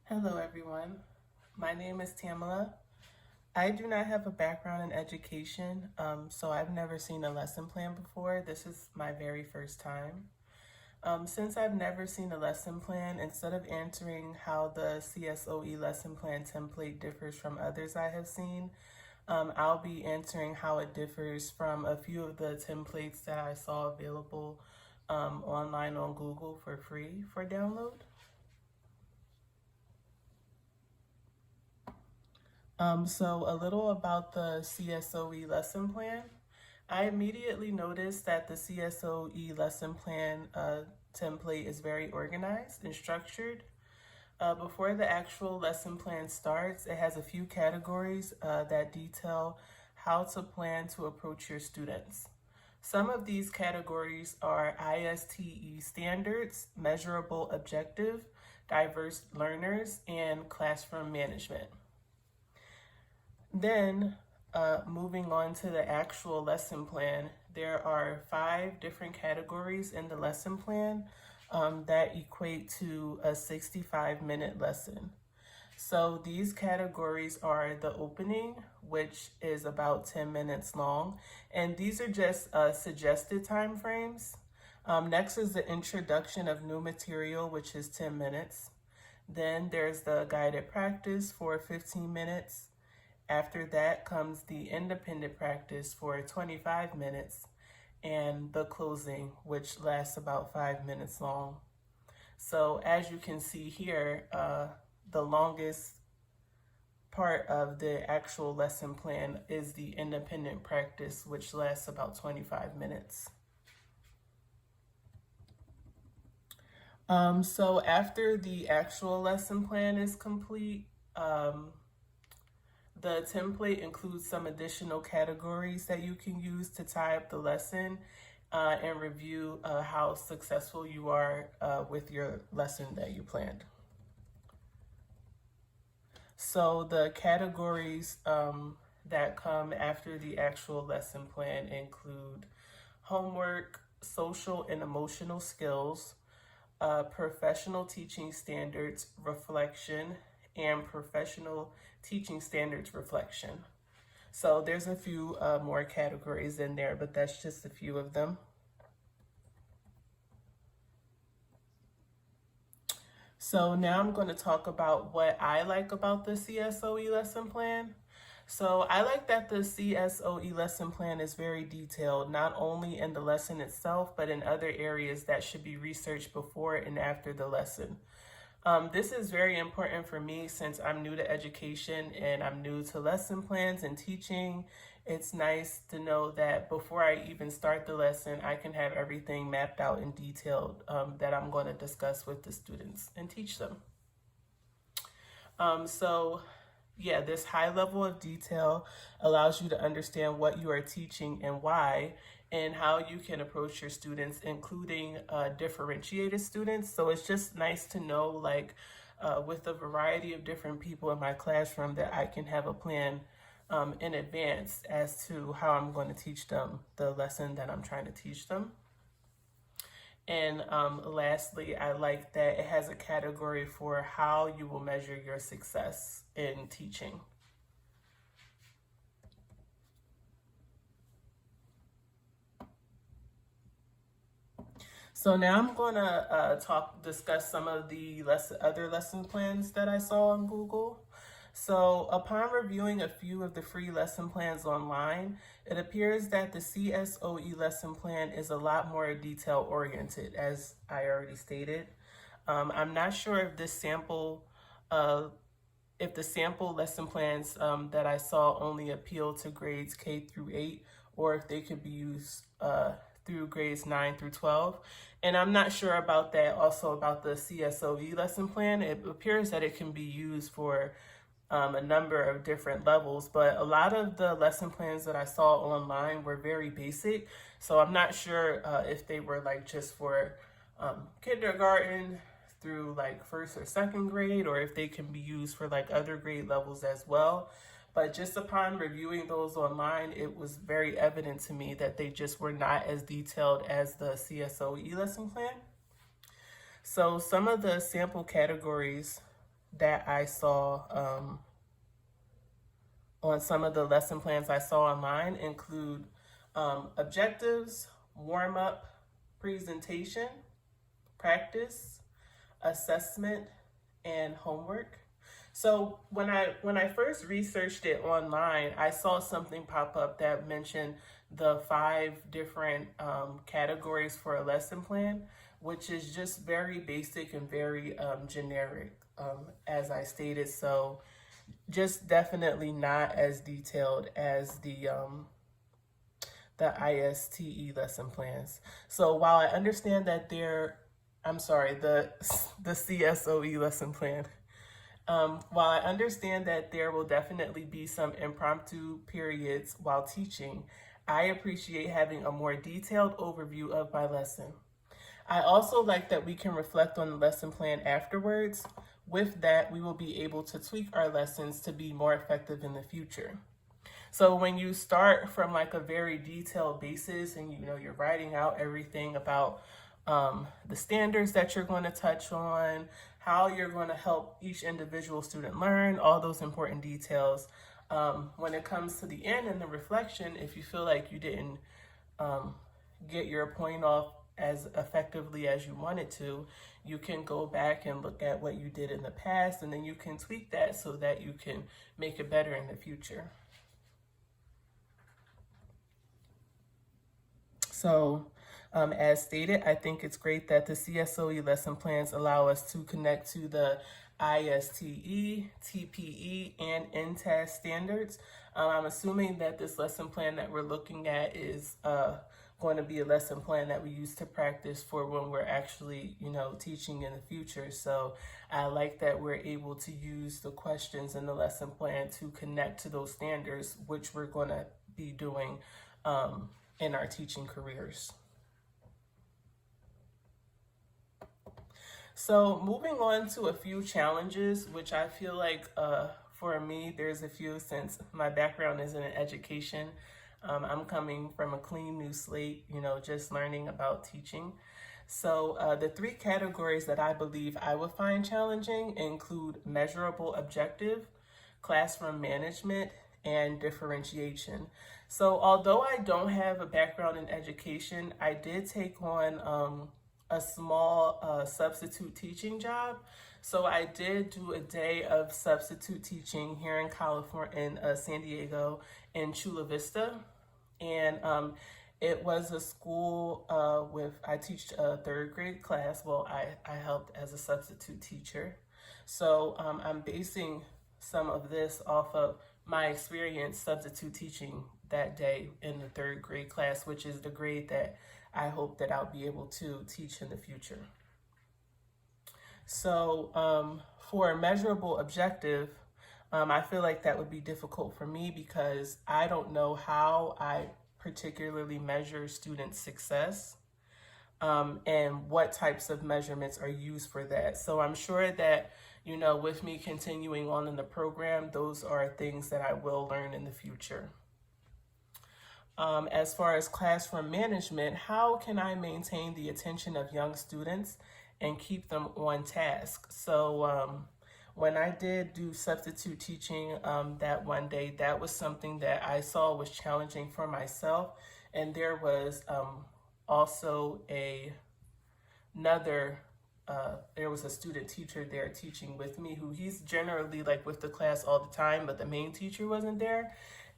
Hello everyone, my name is Tamala. I do not have a background in education, so I've never seen a lesson plan before. This is my very first time. Since I've never seen a lesson plan, instead of answering how the CSOE lesson plan template differs from others I have seen, I'll be answering how it differs from a few of the templates that I saw available online on Google for free for download. So a little about the CSOE lesson plan. I immediately noticed that the CSOE lesson plan template is very organized and structured. Before the actual lesson plan starts, it has a few categories that detail how to plan to approach your students. Some of these categories are ISTE standards, measurable objective, diverse learners, and classroom management. Then, moving on to the actual lesson plan, there are 5 different categories in the lesson plan that equate to a 65-minute lesson. So these categories are the opening, which is about 10 minutes long, and these are just suggested time frames. Next is the introduction of new material, which is 10 minutes. Then there's the guided practice for 15 minutes. After that comes the independent practice for 25 minutes and the closing, which lasts about 5 minutes long. So as you can see here, the longest part of the actual lesson plan is the independent practice, which lasts about 25 minutes. So after the actual lesson plan is complete, the template includes some additional categories that you can use to tie up the lesson and review how successful you are with your lesson that you planned. So the categories that come after the actual lesson plan include homework, social and emotional skills, professional teaching standards, reflection, and professional teaching standards reflection. So there's a few more categories in there, but that's just a few of them. So now I'm going to talk about what I like about the CSOE lesson plan. So I like that the CSOE lesson plan is very detailed, not only in the lesson itself, but in other areas that should be researched before and after the lesson. This is very important for me since I'm new to education and I'm new to lesson plans and teaching. It's nice to know that before I even start the lesson, I can have everything mapped out and detailed that I'm going to discuss with the students and teach them. Yeah, this high level of detail allows you to understand what you are teaching and why, and how you can approach your students, including differentiated students. So it's just nice to know, like, with a variety of different people in my classroom, that I can have a plan in advance as to how I'm going to teach them the lesson that I'm trying to teach them. And lastly, I like that it has a category for how you will measure your success in teaching. So now I'm going to discuss some of the other lesson plans that I saw on Google. So upon reviewing a few of the free lesson plans online, it appears that the CSOE lesson plan is a lot more detail oriented, as I already stated. I'm not sure if this sample, if the sample lesson plans that I saw only appeal to grades K through 8, or if they could be used through grades 9 through 12. And I'm not sure about that, also about the CSOE lesson plan. It appears that it can be used for a number of different levels, but a lot of the lesson plans that I saw online were very basic. So I'm not sure if they were like just for kindergarten through like first or second grade, or if they can be used for like other grade levels as well. But just upon reviewing those online, it was very evident to me that they just were not as detailed as the CSOE lesson plan. So some of the sample categories that I saw on some of the lesson plans I saw online include objectives, warm up, presentation, practice, assessment, and homework. So when I first researched it online, I saw something pop up that mentioned the 5 different categories for a lesson plan, which is just very basic and very generic, as I stated. So just definitely not as detailed as the ISTE lesson plans. So while I understand that I'm sorry, the CSOE lesson plan. While I understand that there will definitely be some impromptu periods while teaching, I appreciate having a more detailed overview of my lesson. I also like that we can reflect on the lesson plan afterwards. With that, we will be able to tweak our lessons to be more effective in the future. So when you start from like a very detailed basis and you're writing out everything about the standards that you're going to touch on, how you're going to help each individual student learn, all those important details. When it comes to the end and the reflection, if you feel like you didn't get your point off as effectively as you wanted to, you can go back and look at what you did in the past, and then you can tweak that so that you can make it better in the future. So, as stated, I think it's great that the CSOE lesson plans allow us to connect to the ISTE, TPE, and NTAS standards. I'm assuming that this lesson plan that we're looking at is going to be a lesson plan that we use to practice for when we're actually, teaching in the future. So I like that we're able to use the questions in the lesson plan to connect to those standards, which we're going to be doing in our teaching careers. So moving on to a few challenges, which I feel like for me, there's a few since my background is in education. I'm coming from a clean new slate, just learning about teaching. So the 3 categories that I believe I would find challenging include measurable objective, classroom management, and differentiation. So although I don't have a background in education, I did take on a small substitute teaching job. So I did do a day of substitute teaching here in California, in San Diego, in Chula Vista. And it was a school I teach a 3rd grade class. Well, I helped as a substitute teacher. So I'm basing some of this off of my experience substitute teaching that day in the 3rd grade class, which is the grade that I hope that I'll be able to teach in the future. So for a measurable objective, I feel like that would be difficult for me because I don't know how I particularly measure student success and what types of measurements are used for that. So I'm sure that, with me continuing on in the program, those are things that I will learn in the future. As far as classroom management, how can I maintain the attention of young students and keep them on task? So when I did do substitute teaching that one day, that was something that I saw was challenging for myself. And there was also there was a student teacher there teaching with me who he's generally like with the class all the time, but the main teacher wasn't there.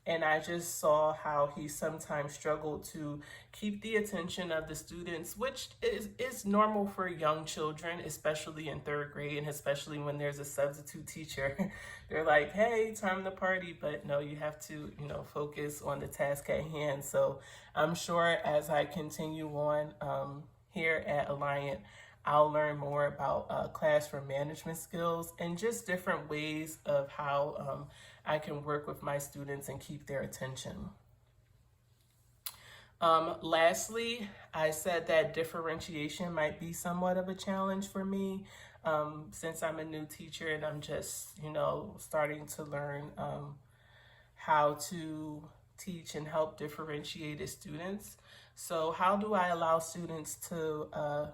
And I just saw how he sometimes struggled to keep the attention of the students, which is normal for young children, especially in 3rd grade, and especially when there's a substitute teacher. They're like, hey, time to party, but no, you have to, focus on the task at hand. So I'm sure as I continue on here at Alliant, I'll learn more about classroom management skills and just different ways of how I can work with my students and keep their attention. Lastly, I said that differentiation might be somewhat of a challenge for me since I'm a new teacher and I'm just, starting to learn how to teach and help differentiate students. So how do I allow students to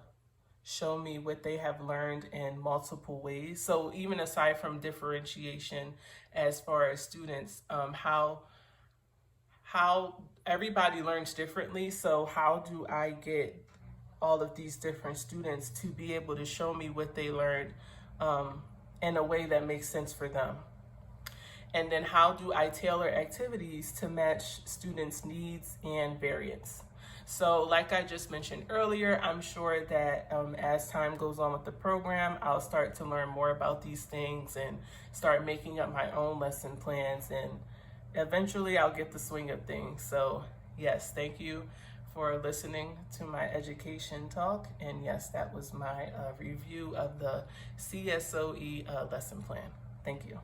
show me what they have learned in multiple ways. So even aside from differentiation as far as students, how everybody learns differently. So how do I get all of these different students to be able to show me what they learned in a way that makes sense for them? And then how do I tailor activities to match students' needs and variance? So like I just mentioned earlier, I'm sure that as time goes on with the program, I'll start to learn more about these things and start making up my own lesson plans, and eventually I'll get the swing of things. So yes, thank you for listening to my education talk. And yes, that was my review of the CSOE lesson plan. Thank you.